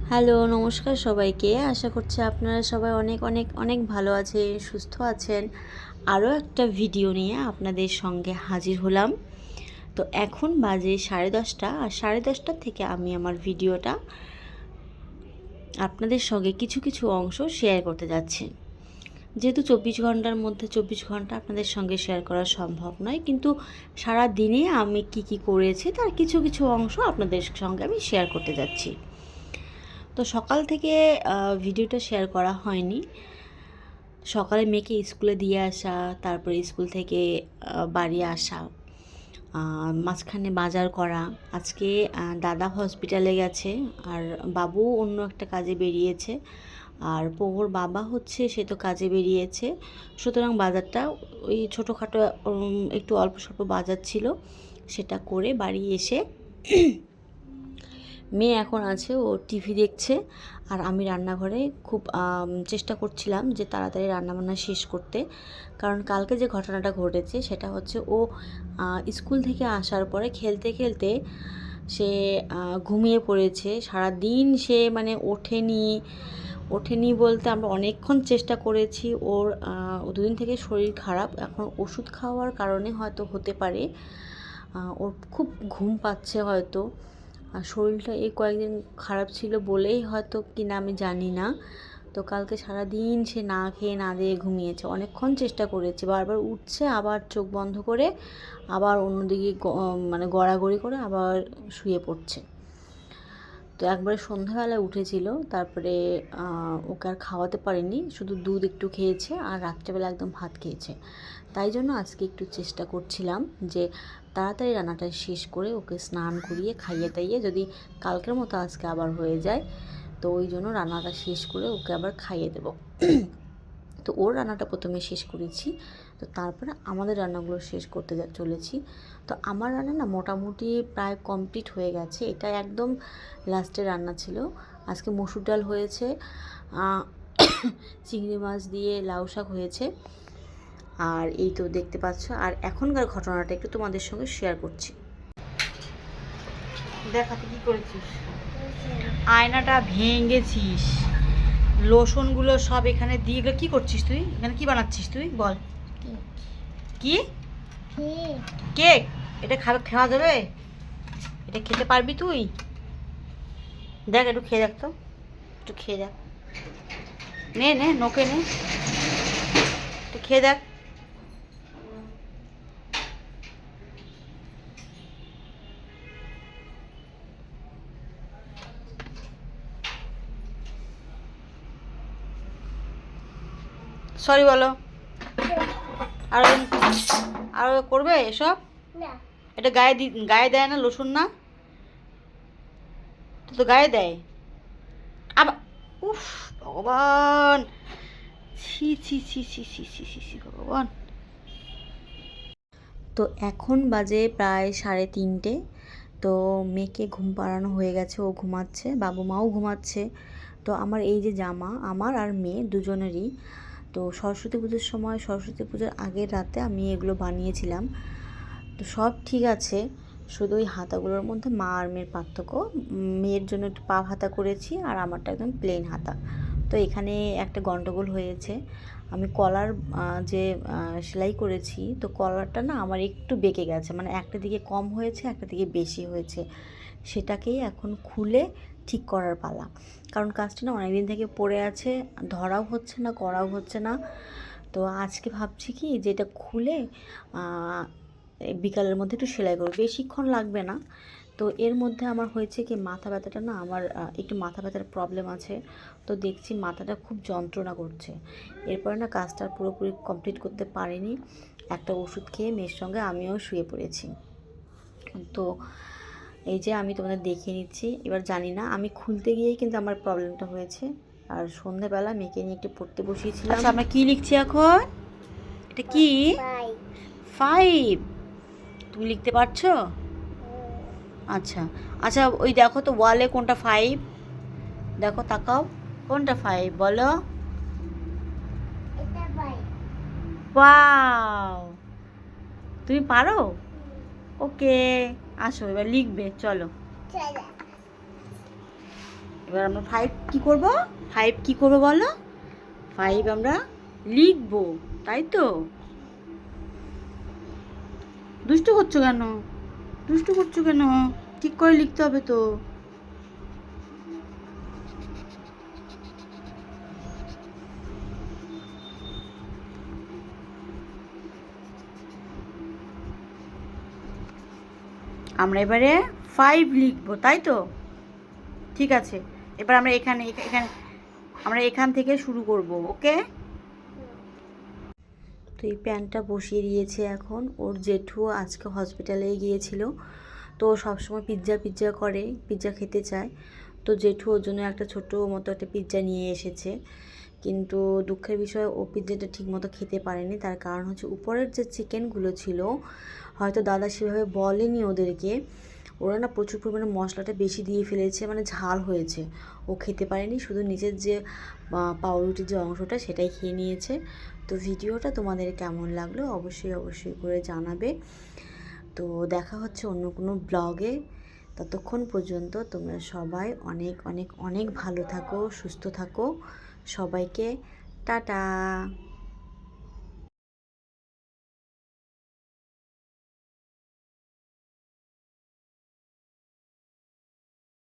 Hello, নমস্কার সবাইকে। আশা করছি আপনারা সবাই অনেক অনেক অনেক ভালো আছেন, সুস্থ আছেন। আরও একটা ভিডিও নিয়ে আপনাদের সঙ্গে হাজির হলাম। তো এখন বাজে 10:30, আর 10:30 থেকে আমি আমার ভিডিওটা আপনাদের সঙ্গে কিছু কিছু অংশ শেয়ার করতে যাচ্ছি। যেহেতু 24 ঘন্টার মধ্যে 24 ঘন্টা আপনাদের সঙ্গে শেয়ার করা সম্ভব নয়, কিন্তু সারা দিনে আমি কি করেছি তার কিছু কিছু অংশ আপনাদের সঙ্গে আমি শেয়ার করতে যাচ্ছি। তো সকাল থেকে ভিডিওটা শেয়ার করা হয়নি। সকালে মেয়েকে স্কুলে দিয়ে আসা, তারপরে স্কুল থেকে বাড়ি আসা, মাঝখানে বাজার করা। আজকে দাদা হসপিটালে গেছে, আর বাবু অন্য একটা কাজে বেরিয়েছে, আর ওর বাবা হচ্ছে সে তো কাজে বেরিয়েছে। সুতরাং বাজারটা ওই ছোটোখাটো একটু অল্প স্বল্প বাজার ছিল, সেটা করে বাড়ি এসে মেয়ে এখন আছে, ও টিভি দেখছে, আর আমি রান্নাঘরে খুব চেষ্টা করছিলাম যে তাড়াতাড়ি রান্নাবান্না শেষ করতে। কারণ কালকে যে ঘটনাটা ঘটেছে সেটা হচ্ছে, ও স্কুল থেকে আসার পরে খেলতে খেলতে সে ঘুমিয়ে পড়েছে। সারাদিন সে মানে ওঠেনি বলতে আমরা অনেকক্ষণ চেষ্টা করেছি। ওর 2 দিন থেকে শরীর খারাপ, এখন ওষুধ খাওয়ার কারণে হয়তো হতে পারে ওর খুব ঘুম পাচ্ছে হয়তো। আর শরীরটা এই কয়েকদিন খারাপ ছিল বলেই হয়তো কিনা আমি জানি না। তো কালকে সারাদিন সে না খেয়ে না দিয়ে ঘুমিয়েছে। অনেকক্ষণ চেষ্টা করেছে, বারবার উঠছে, আবার চোখ বন্ধ করে আবার অন্যদিকে মানে গড়াগড়ি করে আবার শুয়ে পড়ছে। তো একবারে সন্ধ্যাবেলায় উঠেছিল, তারপরে ওকে আর খাওয়াতে পারিনি, শুধু দুধ একটু খেয়েছে আর রাত্রেবেলা একদম ভাত খেয়েছে। তাই জন্য আজকে একটু চেষ্টা করছিলাম যে তাড়াতাড়ি রান্নাটা শেষ করে ওকে স্নান করিয়ে খাইয়ে দাইয়ে, যদি কালকের মতো আজকে আবার হয়ে যায় তো ওই জন্য রান্নাটা শেষ করে ওকে আবার খাইয়ে দেবো। তো ওর রান্নাটা প্রথমে শেষ করেছি, তো তারপরে আমাদের রান্নাগুলো শেষ করতে চলেছি। তো আমার রান্না না মোটামুটি প্রায় কমপ্লিট হয়ে গেছে, এটা একদম লাস্টের রান্না ছিল। আজকে মসুর ডাল হয়েছে, চিংড়ি মাছ দিয়ে লাউ শাক হয়েছে, আর এই তো দেখতে পাচ্ছ। আর এখনকার ঘটনাটা একটু তোমাদের সঙ্গে শেয়ার করছি। দেখা তুই কী করেছিস, আয়নাটা ভেঙেছিস, লোশনগুলো সব এখানে দিয়ে, এগুলো কী করছিস তুই? এখানে কী বানাচ্ছিস তুই বল? কি কেক? এটা খাওয়া যাবে? এটা খেতে পারবি তুই? দেখ, একটু খেয়ে দেখ তো, একটু খেয়ে দেখ, নে নে নোকে নে, একটু খেয়ে দেখ। সরি বলো। আরো আরো করবে এসব? এটা গায়ে দেয় না লোশন? না তো গায়ে দেয় আবার। উফ ভগবান, ছি ছি ছি ছি ছি ছি ছি ছি ভগবান। তো এখন বাজে প্রায় 3:30। তো মেয়েকে ঘুম পাড়ানো হয়ে গেছে, ও ঘুমাচ্ছে, বাবু মাও ঘুমাচ্ছে। তো আমার এই যে জামা, আমার আর মেয়ে দুজনেরই, তো সরস্বতী পুজোর সময়, সরস্বতী পুজোর আগের রাতে আমি এগুলো বানিয়েছিলাম। তো সব ঠিক আছে, শুধু ওই হাতাগুলোর মধ্যে মা আর মেয়ের পার্থক্য। মেয়ের জন্য একটু পা হাতা করেছি, আর আমারটা একদম প্লেন হাতা। তো এখানে একটা গন্ডগোল হয়েছে। আমি কলার যে সেলাই করেছি, তো কলারটা না আমার একটু বেঁকে গেছে, মানে একটা দিকে কম হয়েছে, একটা দিকে বেশি হয়েছে। সেটাকেই এখন খুলে ঠিক করার পালা, কারণ কাজটা না অনেকদিন থেকে পড়ে আছে, ধরাও হচ্ছে না, করাও হচ্ছে না। তো আজকে ভাবছি কি যে এটা খুলে বিকালের মধ্যে একটু সেলাই করবো, বেশিক্ষণ লাগবে না। তো এর মধ্যে আমার হয়েছে কি, মাথা ব্যথাটা না আমার একটু মাথা ব্যথার প্রবলেম আছে। তো দেখছি মাথাটা খুব যন্ত্রণা করছে। এরপরে না কাজটা পুরোপুরি কমপ্লিট করতে পারিনি, একটা ওষুধ খেয়ে মেয়ের সঙ্গে আমিও শুয়ে পড়েছি। তো এই যে আমি তোমাদের দেখিয়ে নিচ্ছি। এবার জানি না, আমি খুলতে গিয়েই কিন্তু আমার প্রবলেমটা হয়েছে। আর সন্ধেবেলা মেয়েকে নিয়ে একটু পড়তে বসিয়েছিলাম। আচ্ছা, আমরা কি লিখছি এখন? এটা কি? 5। তুমি লিখতে পারছো? আচ্ছা আচ্ছা, ওই দেখো তো ওয়ালে কোনটা 5, দেখো তাকাও, কোনটা 5 বলো? ওয়াও, তুমি পারো। ওকে, আসো এবার লিখবে, চলো এবার আমরা 5 কী করবো? 5 কী করবো বলো? 5 আমরা লিখবো, তাই তো? দুষ্টু করছো কেন? দুষ্টু করছো কেন? ঠিক করে লিখতে হবে তো। আমরা এবারে 5 লিখবো, তাই তো? ঠিক আছে, এবার আমরা এখানে আমরা এখান থেকে শুরু করব, ওকে? তো এই প্যানটা বসিয়ে দিয়েছে এখন। ওর জেঠু আজকে হসপিটালে গিয়েছিল, তো ও সবসময় পিৎজা পিৎজা করে, পিৎজা খেতে চায়। তো জেঠু ওর জন্য একটা ছোটো মতো একটা পিৎজা নিয়ে এসেছে, কিন্তু দুঃখের বিষয় ও পিৎজাটা ঠিক মতো খেতে পারেনি। তার কারণ হচ্ছে উপরের যে চিকেনগুলো ছিল, হয়তো দাদা সেভাবে বলেনি ওদেরকে, ওরা না প্রচুর পরিমাণে মশলাটা বেশি দিয়ে ফেলেছে, মানে ঝাল হয়েছে, ও খেতে পারেনি, শুধু নিচের যে পাউরুটির যে অংশটা সেটাই খেয়ে নিয়েছে। তো ভিডিওটা তোমাদের কেমন লাগলো অবশ্যই অবশ্যই করে জানাবে। তো দেখা হচ্ছে অন্য কোনো ব্লগে। ততক্ষণ পর্যন্ত তোমরা সবাই অনেক অনেক অনেক ভালো থাকো, সুস্থ থাকো। সবাইকে টাটা।